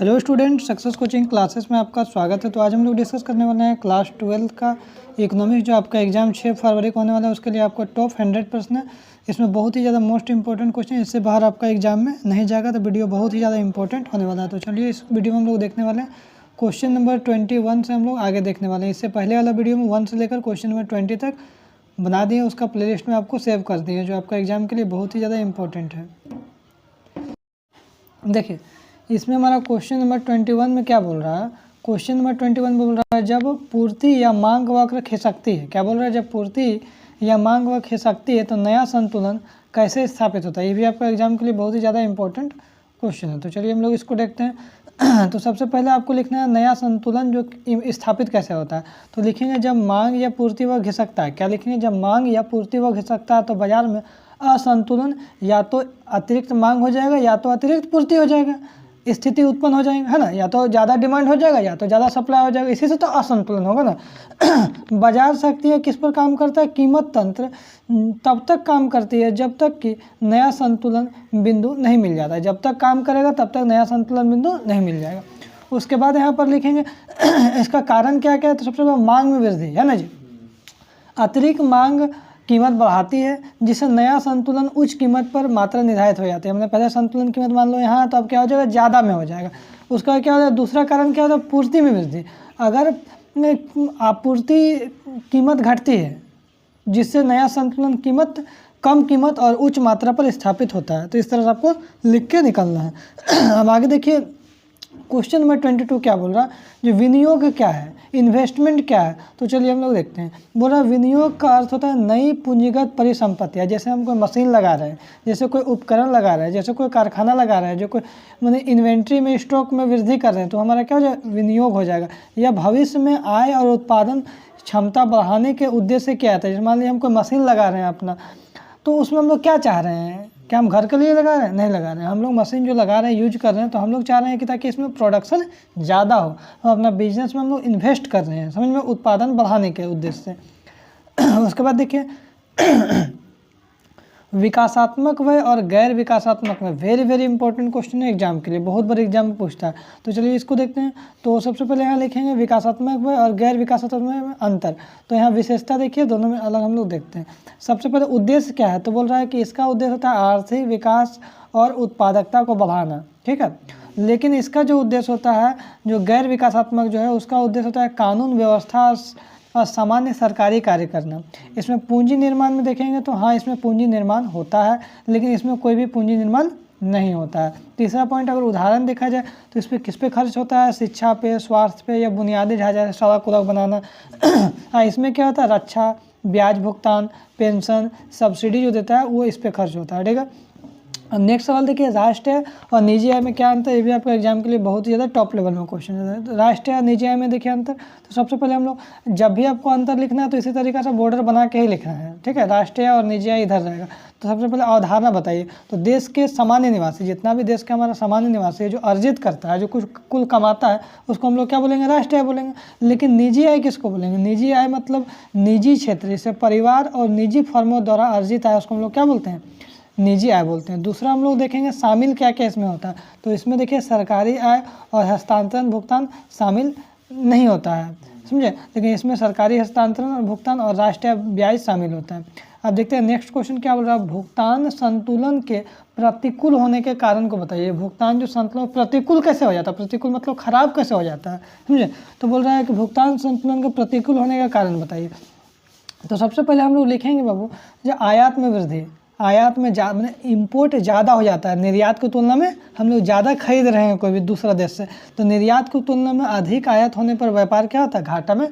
Hello student, success coaching classes में आपका स्वागत है। तो आज हम लोग डिस्कस करने वाले हैं क्लास 12 का इकोनॉमिक्स, जो आपका एग्जाम 6 फरवरी को होने वाला है। उसके लिए आपका टॉप 100 प्रश्न है। इसमें बहुत ही ज़्यादा मोस्ट इंपॉर्टेंट क्वेश्चन, इससे बाहर आपका एग्जाम में नहीं जाएगा। तो वीडियो बहुत ही ज़्यादा इंपॉर्टेंट होने वाला है। तो चलिए इस वीडियो में हम लोग देखने वाले हैं क्वेश्चन नंबर 21 से हम लोग आगे देखने वाले हैं। इससे पहले वाला वीडियो में 1 से लेकर क्वेश्चन नंबर 20 तक बना दिए, उसका प्लेलिस्ट में आपको सेव कर दिए, जो आपका एग्जाम के लिए बहुत ही ज़्यादा इंपॉर्टेंट है। देखिए इसमें हमारा क्वेश्चन नंबर 21 में क्या बोल रहा है। क्वेश्चन नंबर 21 में बोल रहा है जब पूर्ति या मांग वक्र खिसकती है। क्या बोल रहा है? जब पूर्ति या मांग वक्र खिसकती है तो नया संतुलन कैसे स्थापित होता है। ये भी आपका एग्जाम के लिए बहुत ही ज़्यादा इंपॉर्टेंट क्वेश्चन है। तो चलिए हम लोग इसको देखते हैं। तो सबसे पहले आपको लिखना है नया संतुलन जो स्थापित कैसे होता है। तो लिखेंगे जब मांग या पूर्ति वक्र खिसकता है। क्या लिखेंगे? जब मांग या पूर्ति वक्र खिसकता है तो बाजार में असंतुलन, या तो अतिरिक्त मांग हो जाएगा या तो अतिरिक्त पूर्ति हो जाएगा, स्थिति उत्पन्न हो जाएगी, है ना। या तो ज़्यादा डिमांड हो जाएगा या तो ज़्यादा सप्लाई हो जाएगा, इसी से तो असंतुलन होगा ना। बाजार शक्ति है किस पर काम करता है? कीमत तंत्र तब तक काम करती है जब तक कि नया संतुलन बिंदु नहीं मिल जाता है। जब तक काम करेगा तब तक नया संतुलन बिंदु नहीं मिल जाएगा। उसके बाद यहाँ पर लिखेंगे इसका कारण क्या क्या है। तो सबसे पहले मांग में वृद्धि, है ना जी। अतिरिक्त मांग कीमत बढ़ाती है जिससे नया संतुलन उच्च कीमत पर मात्रा निर्धारित हो जाती है। हमने पहले संतुलन कीमत मान लो यहाँ, तो अब क्या हो जाएगा? ज़्यादा में हो जाएगा। उसका क्या होता है? दूसरा कारण क्या होता है? पूर्ति में वृद्धि। अगर आपूर्ति कीमत घटती है जिससे नया संतुलन कीमत कम कीमत और उच्च मात्रा पर स्थापित होता है। तो इस तरह से आपको लिख के निकलना है। अब आगे देखिए क्वेश्चन नंबर 22 क्या बोल रहा है, जो विनियोग क्या है, इन्वेस्टमेंट क्या है। तो चलिए हम लोग देखते हैं। बोल रहा है विनियोग का अर्थ होता है नई पूंजीगत परिसंपत्तियाँ। जैसे हम कोई मशीन लगा रहे हैं, जैसे कोई उपकरण लगा रहे हैं, जैसे कोई कारखाना लगा रहे हैं, जो कोई मैंने इन्वेंट्री में स्टॉक में वृद्धि कर रहे हैं, तो हमारा क्या हो जाएगा? विनियोग हो जाएगा। या भविष्य में आय और उत्पादन क्षमता बढ़ाने के उद्देश्य से क्या आता है। जैसे मान लीजिए हम कोई मशीन लगा रहे हैं अपना, तो उसमें हम लोग क्या चाह रहे हैं? क्या हम घर के लिए लगा रहे हैं? नहीं लगा रहे हैं। हम लोग मशीन जो लगा रहे हैं, यूज कर रहे हैं, तो हम लोग चाह रहे हैं कि ताकि इसमें प्रोडक्शन ज़्यादा हो। हम अपना बिजनेस में हम लोग इन्वेस्ट कर रहे हैं, समझ में, उत्पादन बढ़ाने के उद्देश्य से। उसके बाद देखिए विकासात्मक व्यय और गैर विकासात्मक व्यय, वेरी वेरी इंपॉर्टेंट क्वेश्चन है एग्जाम के लिए, बहुत बड़े एग्जाम में पूछता है। तो चलिए इसको देखते हैं। तो सबसे पहले यहाँ लिखेंगे विकासात्मक व्यय और गैर विकासात्मक व्यय में अंतर। तो यहाँ विशेषता देखिए, दोनों में अलग हम लोग देखते हैं। सबसे पहले उद्देश्य क्या है, तो बोल रहा है कि इसका उद्देश्य होता है आर्थिक विकास और उत्पादकता को बढ़ाना, ठीक है। लेकिन इसका जो उद्देश्य होता है, जो गैर विकासात्मक जो है, उसका उद्देश्य होता है कानून व्यवस्था और सामान्य सरकारी कार्य करना। इसमें पूंजी निर्माण में देखेंगे तो हाँ, इसमें पूंजी निर्माण होता है, लेकिन इसमें कोई भी पूंजी निर्माण नहीं होता है। तीसरा पॉइंट, अगर उदाहरण देखा जाए तो इस पर किस पे खर्च होता है? शिक्षा पे, स्वास्थ्य पे, या बुनियादी ढांचा, सड़क उड़क बनाना। हाँ, इसमें क्या होता है? रक्षा, ब्याज भुगतान, पेंशन, सब्सिडी जो देता है वो इस पर खर्च होता है, ठीक है। नेक्स्ट सवाल देखिए, राष्ट्रीय और निजी आय में क्या अंतर है। ये भी आपका एग्जाम के लिए बहुत ही ज़्यादा टॉप लेवल में क्वेश्चन है। तो राष्ट्रीय और निजी आय में देखिए अंतर। तो सबसे पहले हम लोग जब भी आपको अंतर लिखना है तो इसी तरीके से बॉर्डर बना के ही लिखना है, ठीक है। राष्ट्रीय और निजी आय इधर रहेगा। तो सबसे पहले अवधारणा बताइए। तो देश के सामान्य निवासी, जितना भी देश का हमारा सामान्य निवासी है, जो अर्जित करता है, जो कुछ कुल कमाता है, उसको हम लोग क्या बोलेंगे? राष्ट्रीय आय बोलेंगे। लेकिन निजी आय किसको बोलेंगे? निजी आय मतलब निजी क्षेत्र, जैसे परिवार और निजी फर्मों द्वारा अर्जित आय, उसको हम लोग क्या बोलते हैं? निजी आय बोलते हैं। दूसरा हम लोग देखेंगे शामिल क्या क्या इसमें होता है। तो इसमें देखिए सरकारी आय और हस्तांतरण भुगतान शामिल नहीं होता है, समझे। लेकिन इसमें सरकारी हस्तांतरण और भुगतान और राष्ट्रीय ब्याज शामिल होता है। अब देखते हैं नेक्स्ट क्वेश्चन क्या बोल रहा है। भुगतान संतुलन के प्रतिकूल होने के कारण को बताइए। भुगतान जो संतुलन प्रतिकूल कैसे हो जाता है? प्रतिकूल मतलब खराब कैसे हो जाता है, समझे। तो बोल रहा है कि भुगतान संतुलन के प्रतिकूल होने का कारण बताइए। तो सबसे पहले हम लोग लिखेंगे बाबू, जो आयात में वृद्धि, आयात में इम्पोर्ट ज़्यादा हो जाता है। निर्यात की तुलना में हम लोग ज़्यादा खरीद रहे हैं कोई भी दूसरा देश से, तो निर्यात की तुलना में अधिक आयात होने पर व्यापार क्या होता है? घाटा में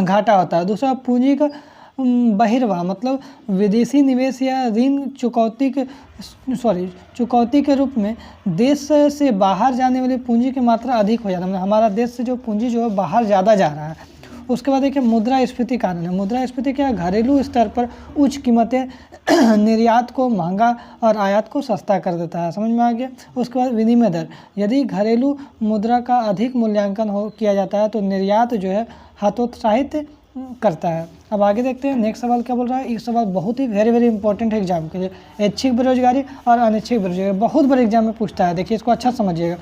घाटा होता है। दूसरा पूंजी का बहिर्वाह मतलब विदेशी निवेश या ऋण चुकौती के रूप में देश से बाहर जाने वाली पूंजी की मात्रा अधिक हो जाता है। मतलब हमारा देश से जो पूंजी जो है बाहर ज़्यादा जा रहा है। उसके बाद देखिए मुद्रास्फीति कारण है। मुद्रास्फीति क्या है? घरेलू स्तर पर उच्च कीमतें निर्यात को महंगा और आयात को सस्ता कर देता है, समझ में आ गया। उसके बाद विनिमय दर, यदि घरेलू मुद्रा का अधिक मूल्यांकन किया जाता है तो निर्यात जो है हतोत्साहित करता है। अब आगे देखते हैं नेक्स्ट सवाल क्या बोल रहा है। ये सवाल बहुत ही वेरी वेरी इंपॉर्टेंट है एग्जाम के लिए। ऐच्छिक बेरोजगारी और अनैच्छिक बेरोजगारी बहुत बड़े एग्जाम में पूछता है, देखिए इसको अच्छा समझिएगा।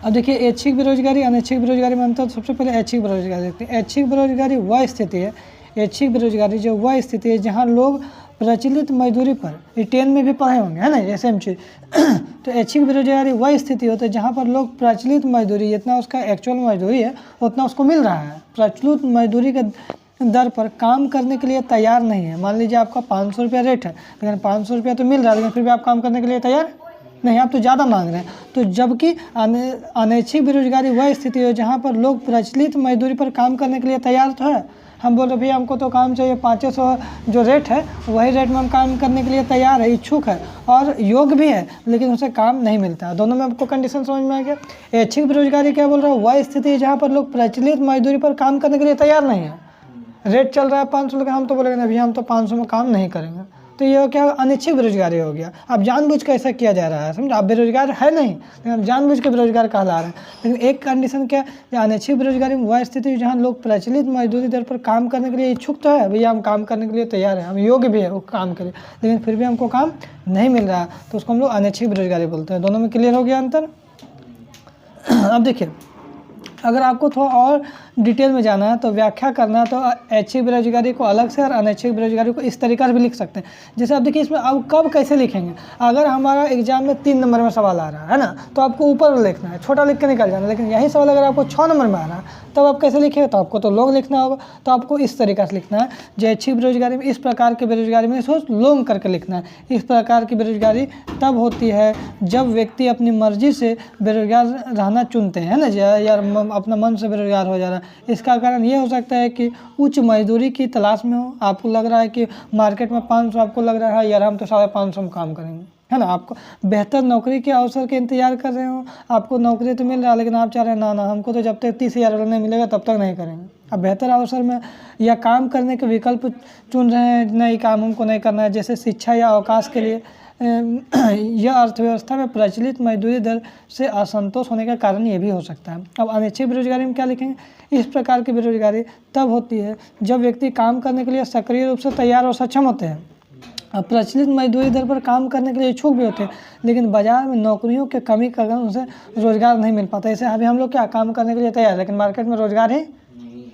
अब देखिए ऐच्छिक बेरोजगारी अनैच्छिक बेरोजगारी में अंतर। सबसे पहले ऐच्छिक बेरोजगारी देखते हैं। ऐच्छिक बेरोजगारी वह स्थिति है, ऐच्छिक बेरोजगारी जो वह स्थिति है जहाँ लोग प्रचलित मजदूरी पर, ये 10 में भी पढ़े होंगे है ना, ये सेम चीज। तो ऐच्छिक बेरोजगारी वह स्थिति होती है जहाँ पर लोग प्रचलित मजदूरी, जितना उसका एक्चुअल मजदूरी है उतना उसको मिल रहा है, प्रचलित मजदूरी के दर पर काम करने के लिए तैयार नहीं है। मान लीजिए आपका 500 रुपया रेट है, लेकिन 500 रुपया तो मिल रहा है, लेकिन फिर भी आप काम करने के लिए तैयार नहीं, आप तो ज़्यादा मांग रहे हैं। तो जबकि अनैच्छिक बेरोजगारी वह स्थिति है जहाँ पर लोग प्रचलित मजदूरी पर काम करने के लिए तैयार तो है, हम बोल रहे भैया हमको तो काम चाहिए 500 जो रेट है वही रेट में हम काम करने के लिए तैयार है, इच्छुक है और योग्य भी है, लेकिन उसे काम नहीं मिलता। दोनों में आपको कंडीशन समझ में आ गया। ऐच्छिक बेरोजगारी क्या बोल रहा है, वह स्थिति है जहाँ पर लोग प्रचलित मजदूरी पर काम करने के लिए तैयार नहीं है। रेट चल रहा है 500, लेकिन हम तो बोलेंगे नहीं भैया हम तो 500 में काम नहीं करेंगे, तो ये क्या अनिच्छिक बेरोजगारी हो गया। अब जानबूझ के ऐसा किया जा रहा है, समझो, आप बेरोजगार है नहीं, लेकिन हम जानबूझ के बेरोजगार कहला रहे हैं। लेकिन एक कंडीशन क्या है, अनिच्छिक बेरोजगारी में वह स्थिति जहाँ लोग प्रचलित मजदूरी दर पर काम करने के लिए इच्छुक तो है, भैया हम काम करने के लिए तैयार हैं, हम योग्य भी है वो काम करें, लेकिन फिर भी हमको काम नहीं मिल रहा, तो उसको हम लोग अनिच्छिक बेरोजगारी बोलते हैं। दोनों में क्लियर हो गया अंतर। अब देखिए अगर आपको थोड़ा और डिटेल में जाना है तो व्याख्या करना है, तो ऐच्छिक बेरोजगारी को अलग से और अनैच्छिक बेरोजगारी को इस तरीका से भी लिख सकते हैं। जैसे आप देखिए इसमें अब कब कैसे लिखेंगे, अगर हमारा एग्जाम में 3 नंबर में सवाल आ रहा है ना, तो आपको ऊपर लिखना है, छोटा लिख के निकल जाना है। लेकिन यही सवाल अगर आपको 6 नंबर में आ रहा है तब आप कैसे लिखेंगे, तो आपको तो लॉन्ग लिखना होगा। तो आपको इस तरीका से लिखना है, जो ऐच्छिक बेरोजगारी में इस प्रकार की बेरोजगारी में सोच लॉन्ग करके लिखना है। इस प्रकार की बेरोजगारी तब होती है जब व्यक्ति अपनी मर्जी से बेरोजगार रहना चुनते हैं ना, यार अपना मन से बेरोजगार हो जा रहा है। इसका कारण ये हो सकता है कि उच्च मजदूरी की तलाश में हो, आपको लग रहा है कि मार्केट में 500, आपको लग रहा है यार हम तो 550 में काम करेंगे, है ना, आपको बेहतर नौकरी के अवसर के इंतजार कर रहे हो, आपको नौकरी तो मिल रहा है लेकिन आप चाह रहे हैं ना हमको तो जब तक 30,000 नहीं मिलेगा तब तक नहीं करेंगे। अब बेहतर अवसर में या काम करने के विकल्प चुन रहे हैं, नहीं काम हमको नहीं करना है, जैसे शिक्षा या अवकाश के लिए। यह अर्थव्यवस्था में प्रचलित मजदूरी दर से असंतोष होने का कारण ये भी हो सकता है। अब अनिच्छिक बेरोजगारी में क्या लिखेंगे, इस प्रकार की बेरोजगारी तब होती है जब व्यक्ति काम करने के लिए सक्रिय रूप से तैयार और सक्षम होते हैं, अब प्रचलित मजदूरी दर पर काम करने के लिए इच्छुक भी होते हैं, लेकिन बाजार में नौकरियों के कमी के कारण उनसे रोजगार नहीं मिल पाता। ऐसे अभी हम लोग क्या काम करने के लिए तैयार है, लेकिन मार्केट में रोजगार ही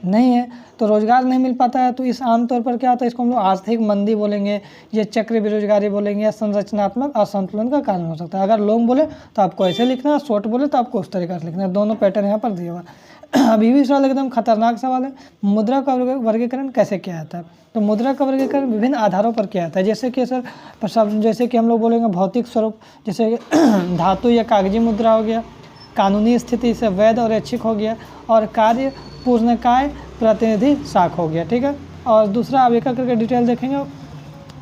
नहीं है, तो रोजगार नहीं मिल पाता है। तो इस आमतौर पर क्या होता है, इसको हम लोग आर्थिक मंदी बोलेंगे, ये चक्र बेरोजगारी बोलेंगे, या संरचनात्मक असंतुलन का कारण हो सकता है। अगर लॉन्ग बोले तो आपको ऐसे लिखना है, शॉर्ट बोले तो आपको उस तरीके से लिखना है। दोनों पैटर्न यहाँ पर दिया हुआ है। अभी भी सवाल एकदम खतरनाक सवाल है, मुद्रा का वर्गीकरण कैसे किया जाता है। तो मुद्रा का वर्गीकरण विभिन्न आधारों पर किया जाता है, जैसे कि सर जैसे कि हम लोग बोलेंगे भौतिक स्वरूप, जैसे धातु या कागजी मुद्रा हो गया, कानूनी स्थिति से वैध और ऐच्छिक हो गया, और कार्य पूर्णकाय प्रतिनिधि साख हो गया, ठीक है। और दूसरा आप एक करके डिटेल देखेंगे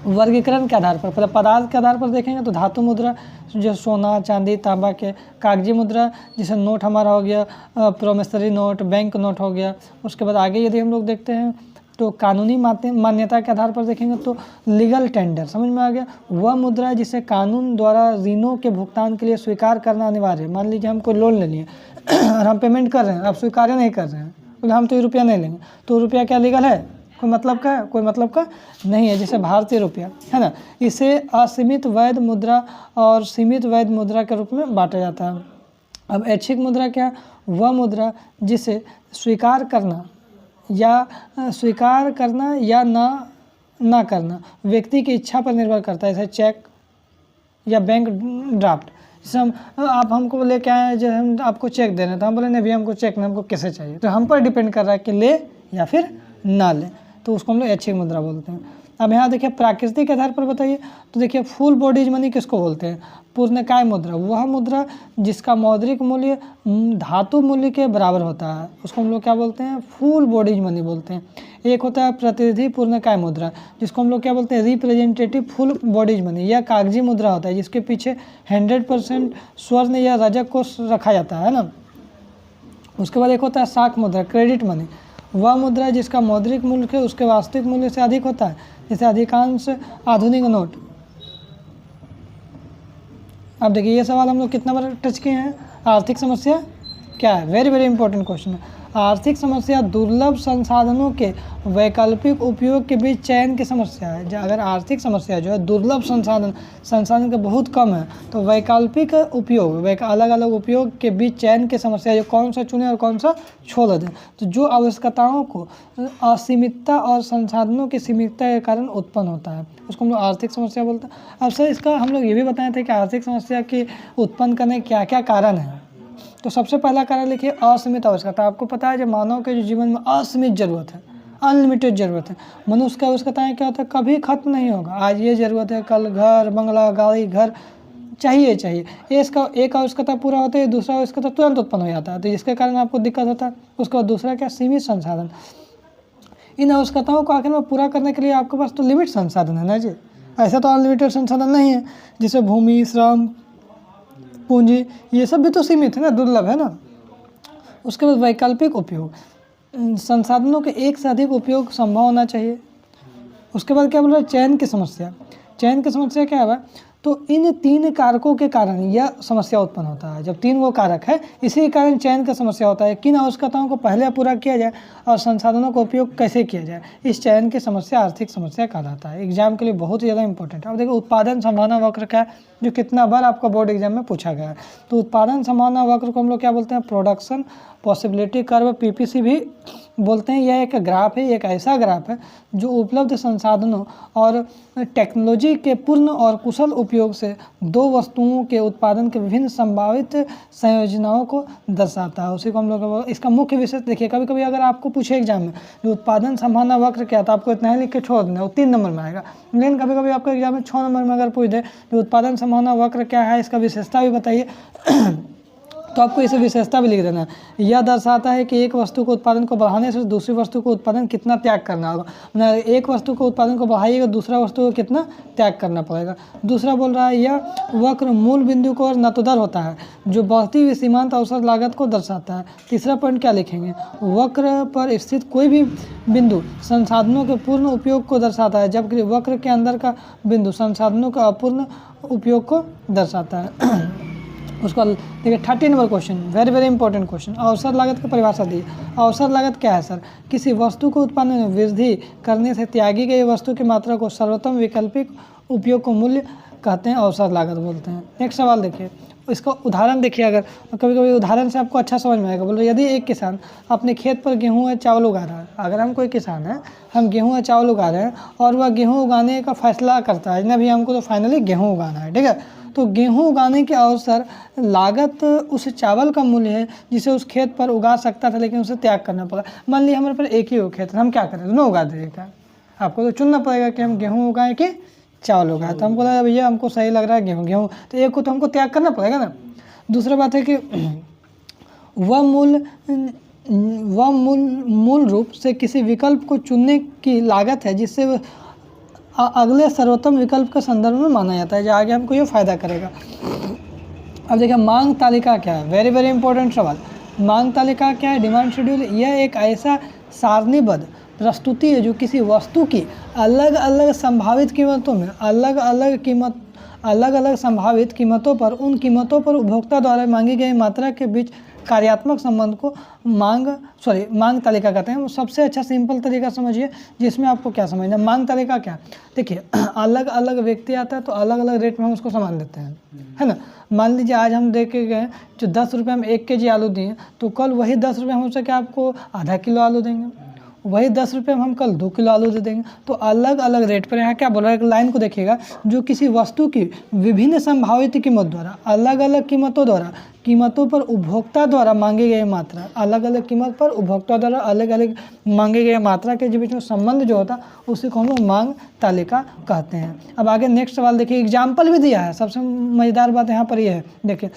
वर्गीकरण के आधार पर, मतलब पदार्थ के आधार पर देखेंगे तो धातु मुद्रा जो सोना चांदी तांबा के, कागजी मुद्रा जैसे नोट हमारा हो गया, प्रोमिसरी नोट, बैंक नोट हो गया। उसके बाद आगे यदि हम लोग देखते हैं तो कानूनी मान्यता के आधार पर देखेंगे तो लीगल टेंडर, समझ में आ गया, वह मुद्रा है जिसे कानून द्वारा ऋणों के भुगतान के लिए स्वीकार करना अनिवार्य है। मान लीजिए हम कोई लोन ले लिए और हम पेमेंट कर रहे हैं, आप स्वीकार नहीं कर रहे हैं, तो हम तो ये रुपया नहीं लेंगे, तो रुपया क्या लीगल है, कोई मतलब का है, कोई मतलब का नहीं है। जैसे भारतीय रुपया है ना, इसे असीमित वैध मुद्रा और सीमित वैध मुद्रा के रूप में बांटा जाता है। अब ऐच्छिक मुद्रा क्या, वह मुद्रा जिसे स्वीकार करना या ना करना व्यक्ति की इच्छा पर निर्भर करता है, जैसे चेक या बैंक ड्राफ्ट। जैसे आप हमको लेके आए, जैसे हम आपको चेक दे रहे हैं तो हम बोले नहीं भैया हमको चेक नहीं, हमको कैसे चाहिए, तो हम पर डिपेंड कर रहा है कि ले या फिर ना ले, तो उसको हम लोग ऐच्छिक मुद्रा बोलते हैं। अब यहाँ देखिए प्राकृतिक के आधार पर बताइए, तो देखिए फुल बॉडीज मनी किसको बोलते हैं, पूर्णकाय मुद्रा, वह मुद्रा जिसका मौद्रिक मूल्य धातु मूल्य के बराबर होता है, उसको हम लोग क्या बोलते हैं, फुल बॉडीज मनी बोलते हैं। एक होता है प्रतिनिधि पूर्णकाय मुद्रा, जिसको हम लोग क्या बोलते हैं, रिप्रेजेंटेटिव फुल बॉडीज मनी। यह कागजी मुद्रा होता है जिसके पीछे 100% स्वर्ण या रजक को रखा जाता है ना। उसके बाद एक होता है साख मुद्रा, क्रेडिट मनी, वह मुद्रा है जिसका मौद्रिक मूल्य उसके वास्तविक मूल्य से अधिक होता है, जैसे अधिकांश आधुनिक नोट। अब देखिए ये सवाल हम लोग कितना बार टच किए हैं, आर्थिक समस्या क्या है, वेरी वेरी इंपॉर्टेंट क्वेश्चन है। आर्थिक समस्या दुर्लभ संसाधनों के वैकल्पिक उपयोग के बीच चयन की समस्या है। अगर आर्थिक समस्या जो है दुर्लभ संसाधन के बहुत कम है तो वैकल्पिक उपयोग अलग अलग उपयोग के बीच चयन की समस्या, जो कौन सा चुने और कौन सा छोड़ दें। तो जो आवश्यकताओं को असीमितता और संसाधनों की सीमितता के कारण उत्पन्न होता है उसको हम लोग आर्थिक समस्या बोलते हैं। अब सर इसका हम लोग ये भी बताए थे कि आर्थिक समस्या के उत्पन्न करने क्या क्या कारण हैं। तो सबसे पहला कारण लिखिए असीमित आवश्यकता। आपको पता है जब मानव के जो जीवन में असीमित जरूरत है, अनलिमिटेड ज़रूरत है, मनुष्य का आवश्यकताएं क्या होता है, कभी खत्म नहीं होगा। आज ये ज़रूरत है, कल घर बंगला गाड़ी घर चाहिए। इसका एक आवश्यकता पूरा होता है, दूसरा आवश्यकता तुरंत उत्पन्न हो जाता है, तो जिसके कारण आपको दिक्कत होता है। उसके बाद दूसरा क्या, सीमित संसाधन। इन आवश्यकताओं को आखिर में पूरा करने के लिए आपके पास तो लिमिट संसाधन है ना जी, ऐसा तो अनलिमिटेड संसाधन नहीं है। जैसे भूमि, श्रम, पूंजी, ये सब भी तो सीमित है ना, दुर्लभ है ना। उसके बाद वैकल्पिक उपयोग, संसाधनों के एक से अधिक उपयोग संभव होना चाहिए। उसके बाद क्या बोल रहा है, चयन की समस्या। चयन की समस्या क्या है, तो इन 3 कारकों के कारण यह समस्या उत्पन्न होता है। जब 3 वो कारक है इसी के कारण चयन का समस्या होता है। किन आवश्यकताओं को पहले पूरा किया जाए और संसाधनों का उपयोग कैसे किया जाए, इस चयन की समस्या आर्थिक समस्या कहलाता है। एग्जाम के लिए बहुत ही ज़्यादा इंपॉर्टेंट है। अब देखिए उत्पादन संभावना वक्र क्या है, जो कितना बार आपका बोर्ड एग्जाम में पूछा गया है। तो उत्पादन संभावना वक्र को हम लोग क्या बोलते हैं, प्रोडक्शन पॉसिबिलिटी कर्व, पीपीसी भी बोलते हैं। यह एक ग्राफ है, एक ऐसा ग्राफ है जो उपलब्ध संसाधनों और टेक्नोलॉजी के पूर्ण और कुशल उपयोग से 2 वस्तुओं के उत्पादन के विभिन्न संभावित संयोजनाओं को दर्शाता है। उसी को हम लोग, इसका मुख्य विषय देखिए, कभी कभी अगर आपको पूछे एग्जाम में जो उत्पादन संभावना वक्र क्या था, आपको इतना ही लिख के छोड़ देना, वो 3 नंबर में आएगा। लेकिन कभी कभी आपको एग्जाम में 6 नंबर में अगर पूछ दे जो उत्पादन संभावना वक्र क्या है, इसका विशेषता भी बताइए तो आपको इसे विशेषता भी लिख देना है। यह दर्शाता है कि एक वस्तु को उत्पादन को बढ़ाने से दूसरी वस्तु को उत्पादन कितना त्याग करना होगा। मतलब एक वस्तु को उत्पादन को बढ़ाइएगा, दूसरा वस्तु को कितना त्याग करना पड़ेगा। दूसरा बोल रहा है यह वक्र मूल बिंदु को और नतोदर होता है जो बढ़ती हुई सीमांत अवसर लागत को दर्शाता है। तीसरा पॉइंट क्या लिखेंगे, वक्र पर स्थित कोई भी बिंदु संसाधनों के पूर्ण उपयोग को दर्शाता है, जबकि वक्र के अंदर का बिंदु संसाधनों का अपूर्ण उपयोग को दर्शाता है। उसको देखिए 30 number question, very important question. अवसर लागत की परिभाषा दी। अवसर लागत क्या है सर, किसी वस्तु को उत्पादन में वृद्धि करने से त्यागी गई वस्तु की मात्रा को सर्वोत्तम वैकल्पिक उपयोग को मूल्य कहते हैं, अवसर लागत बोलते हैं। नेक्स्ट सवाल देखिए, इसका उदाहरण देखिए। अगर कभी कभी उदाहरण से आपको अच्छा समझ में आएगा। बोलो यदि एक किसान अपने खेत पर गेहूँ या चावल उगा रहा है, अगर हम कोई किसान है, हम गेहूँ या चावल उगा रहे हैं और वह गेहूँ उगाने का फैसला करता है, ना भी हमको तो फाइनली गेहूँ उगाना है, ठीक है। तो गेहूं उगाने के अवसर लागत उस चावल का मूल्य है जिसे उस खेत पर उगा सकता था लेकिन उसे त्याग करना पड़ा। मान लीजिए हमारे पर एक ही हो खेत है, हम क्या करें, दोनों उगा देगा। आपको तो चुनना पड़ेगा कि हम गेहूं उगाएं कि चावल उगाएं। तो हमको लगा भैया हमको सही लग रहा है गेहूं, तो एक को तो हमको त्याग करना पड़ेगा ना। दूसरा बात है कि वह मूल रूप से किसी विकल्प को चुनने की लागत है जिससे अगले सर्वोत्तम विकल्प के संदर्भ में माना जाता है, जो आगे हमको ये फायदा करेगा। अब देखिए मांग तालिका क्या है, वेरी इंपॉर्टेंट सवाल। मांग तालिका क्या है, डिमांड शेड्यूल। यह एक ऐसा सारणीबद्ध प्रस्तुति है जो किसी वस्तु की अलग अलग संभावित कीमतों में अलग अलग संभावित कीमतों पर उन कीमतों पर उपभोक्ता द्वारा मांगी गई मात्रा के बीच कार्यात्मक संबंध को मांग तालिका कहते हैं। सबसे अच्छा सिंपल तरीका समझिए जिसमें आपको क्या समझना। मांग तालिका क्या, देखिए अलग अलग व्यक्ति आता है तो अलग अलग रेट में हम उसको सामान देते हैं, है ना। मान लीजिए आज हम दे के गए जो 10 रुपये हम 1 kg आलू दिए, तो कल वही 10 रुपये हम उससे क्या आपको आधा किलो आलू देंगे, वही 10 रुपये हम कल 2 किलो आलू दे देंगे। तो अलग अलग रेट पर। यहाँ क्या बोल रहा है, एक लाइन को देखिएगा, जो किसी वस्तु की विभिन्न संभावित कीमत द्वारा अलग अलग कीमतों पर उपभोक्ता द्वारा मांगी गई मात्रा, अलग अलग कीमत पर उपभोक्ता द्वारा अलग अलग मांगी गई मात्रा के बीच में संबंध जो होता उसी को हम लोग मांग तालिका कहते हैं। अब आगे नेक्स्ट सवाल देखिए, एग्जाम्पल भी दिया है। सबसे मज़ेदार बात यहाँ पर यह है, देखिए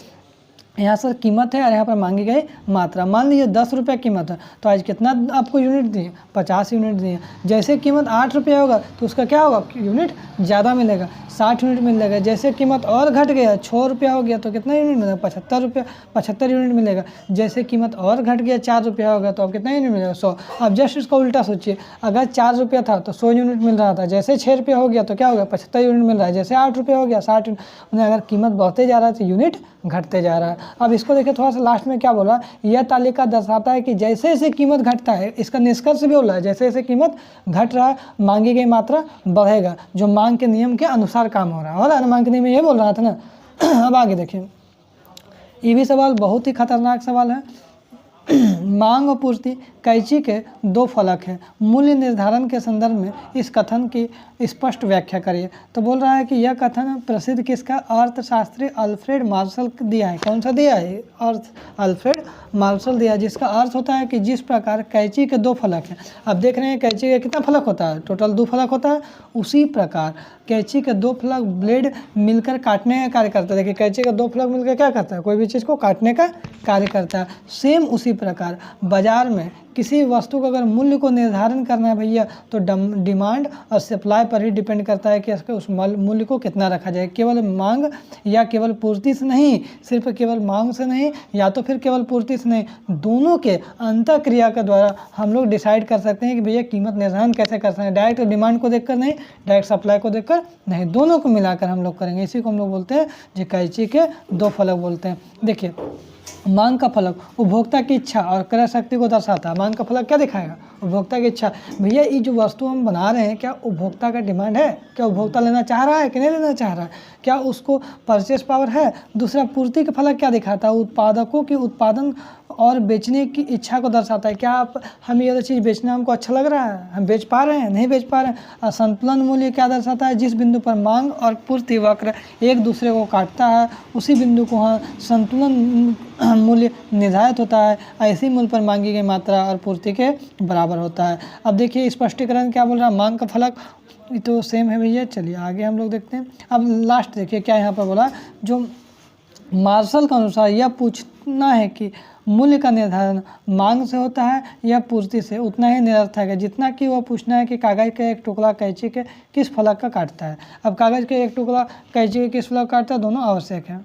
यहाँ सर कीमत है और यहाँ पर मांगी गई मात्रा। मान लीजिए 10 रुपये कीमत है, तो आज कितना आपको यूनिट दिए, 50 यूनिट दिए। जैसे कीमत 8 रुपये होगा तो उसका क्या होगा, यूनिट ज़्यादा मिलेगा, 60 यूनिट मिलेगा। जैसे कीमत और घट गया, 6 रुपये हो गया, तो कितना यूनिट मिलेगा, 75 यूनिट मिलेगा। जैसे कीमत और घट गया, 4 रुपये होगा, तो अब कितना यूनिट मिलेगा, 100। अब जस्ट इसका उल्टा सोचिए, अगर 4 रुपये था तो 100 यूनिट मिल रहा था। जैसे 6 रुपये हो गया तो क्या हो गया, 75 यूनिट मिल रहा है। जैसे 8 रुपये हो गया, 60 यूनिट। अगर कीमत बढ़ते जा रहा है तो यूनिट घटते जा रहा है। अब इसको देखिए थोड़ा सा लास्ट में क्या बोला, यह तालिका दर्शाता है कि जैसे जैसे कीमत घटता है, इसका निष्कर्ष भी बोला है, जैसे जैसे कीमत घट रहा है मांगी गई मात्रा बढ़ेगा, जो मांग के नियम के अनुसार काम हो रहा है। और मांग के नियम में ये बोल रहा था ना। अब आगे देखिए, ये भी सवाल बहुत ही खतरनाक सवाल है। मांग और पूर्ति कैंची के दो फलक हैं, मूल्य निर्धारण के संदर्भ में इस कथन की स्पष्ट व्याख्या करिए। तो बोल रहा है कि यह कथन प्रसिद्ध किसका, अर्थशास्त्री अल्फ्रेड मार्शल दिया है। कौन सा दिया है, अल्फ्रेड मार्शल दिया है, जिसका अर्थ होता है कि जिस प्रकार कैंची के दो फलक हैं, अब देख रहे हैं कैंची का कितना फलक होता है, टोटल 2 फलक होता है, उसी प्रकार कैंची के 2 फलक ब्लेड मिलकर काटने का कार्य करता है। देखिए कैंची का 2 फलक मिलकर क्या करता है, कोई भी चीज़ को काटने का कार्य करता है। सेम उसी प्रकार बाजार में किसी वस्तु का अगर मूल्य को निर्धारण करना है भैया, तो डिमांड और सप्लाई पर ही डिपेंड करता है कि उस मूल्य को कितना रखा जाए। केवल मांग या केवल पूर्ति से नहीं, सिर्फ केवल मांग से नहीं या तो फिर केवल पूर्ति से नहीं, दोनों के अंतःक्रिया के द्वारा हम लोग डिसाइड कर सकते हैं कि भैया कीमत निर्धारण कैसे कर सकते हैं। डायरेक्ट डिमांड को देखकर नहीं, डायरेक्ट सप्लाई को देखकर नहीं, दोनों को मिलाकर हम लोग करेंगे। इसी को हम लोग बोलते हैं जो कैंची के 2 फलक बोलते हैं। देखिए मांग का फलक उपभोक्ता की इच्छा और क्रय शक्ति को दर्शाता है। मांग का फलक क्या दिखाएगा, उपभोक्ता की इच्छा। भैया ये जो वस्तु हम बना रहे हैं, क्या उपभोक्ता का डिमांड है, क्या उपभोक्ता लेना चाह रहा है कि नहीं लेना चाह रहा है, क्या उसको परचेस पावर है। दूसरा पूर्ति का फलक क्या दिखाता है, उत्पादकों की उत्पादन और बेचने की इच्छा को दर्शाता है। क्या आप हमें ये चीज़ बेचना हमको अच्छा लग रहा है, हम बेच पा रहे हैं, नहीं बेच पा रहे हैं। संतुलन मूल्य क्या दर्शाता है, जिस बिंदु पर मांग और पूर्ति वक्र एक दूसरे को काटता है उसी बिंदु को हाँ संतुलन मूल्य निर्धारित होता है। ऐसी मूल्य पर मांगी गई मात्रा और पूर्ति के बराबर होता है। अब देखिए स्पष्टीकरण क्या बोल रहा है, मांग का फलक तो सेम है भैया। चलिए आगे हम लोग देखते हैं। अब लास्ट देखिए क्या यहाँ पर बोला, जो मार्शल के अनुसार यह पूछना है कि मूल्य का निर्धारण मांग से होता है या पूर्ति से, उतना ही निरर्थक है जितना कि वह पूछना है कि कागज़ का एक टुकड़ा कैंची के किस फलक का काटता है। अब कागज़ के एक टुकड़ा कैंची के किस फलक काटता है, दोनों आवश्यक है।